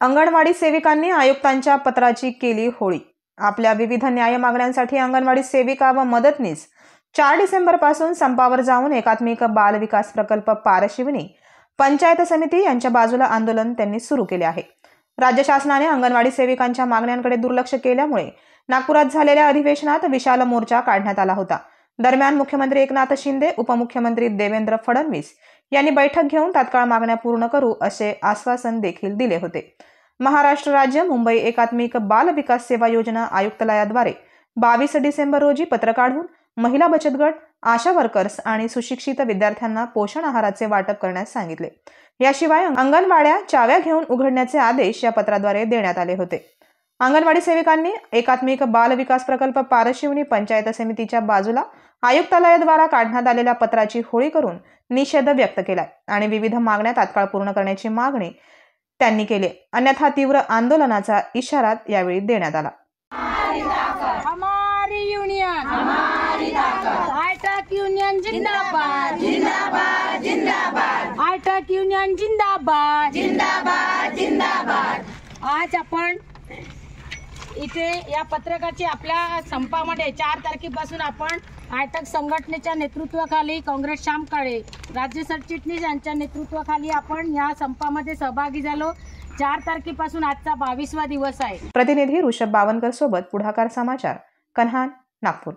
अंगणवाडी सेविकांनी आयुक्तांच्या पत्राची केली होळी। आपल्या विविध न्याय मागण्यांसाठी अंगणवाडी सेविका व मदतनीस 4 डिसेंबर पासून संपावर जाऊन एकात्मिक बाल विकास प्रकल्प पारशिवनी पंचायत समिती यांच्या बाजूला आंदोलन त्यांनी सुरू केले आहे। राज्य शासनाने अंगणवाडी सेविकांच्या मागण्यांकडे दुर्लक्ष केल्यामुळे नागपुरात झालेल्या अधिवेशनात विशाल मोर्चा काढण्यात आला होता। दरम्यान मुख्यमंत्री एकनाथ शिंदे, उपमुख्यमंत्री देवेंद्र फडणवीस यांनी बैठक घेऊन तात्काळ मागण्या पूर्ण करू असे आश्वासन देखील दिले होते। महाराष्ट्र राज्य मुंबई एकात्मिक बाल विकास सेवा योजना आयुक्तालयाद्वारे 22 डिसेंबर रोजी पत्र काढून महिला बचत गट, आशा वर्कर्स आणि सुशिक्षित विद्यार्थ्यांना पोषण आहाराचे वाटप करण्यास सांगितले। याशिवाय अंगणवाड्या चाव्या घेऊन उघडण्याचे आदेश या पत्राद्वारे देण्यात आले होते। अंगणवाडी सेविकांनी एकात्मिक बाल विकास प्रकल्प पारशिवनी पंचायत समितीच्या बाजूला आयुक्तालयाद्वारा काढण्यात आलेल्या पत्राची होळी करून निषेध व्यक्त केलाय आणि विविध मागण्या तात्काळ पूर्ण करण्याची मागणी त्यांनी केली। अन्यथा तीव्र आंदोलनाचा इशारा यावेळी देण्यात आला। हमारी यूनियन, हमारी ताकत। आयटक यूनियन जिंदाबाद, जिंदाबाद, जिंदाबाद। आयटक यूनियन जिंदाबाद, जिंदाबाद, जिंदाबाद। आज आपण इथे या पत्रकाची आपल्या संपामध्ये 4 तारखेपासून आपण आयटक संघटनेच्या नेतृत्वाखाली काँग्रेस श्याम काळे, राज्य सरचिटणीस यांच्या नेतृत्वाखाली आपण या संपामध्ये सहभागी झालो। 4 तारखेपासून आजचा 22वा दिवस आहे। प्रतिनिधी ऋषभ बावनकर सोबत पुढाकार समाचार, कन्हान, नागपूर।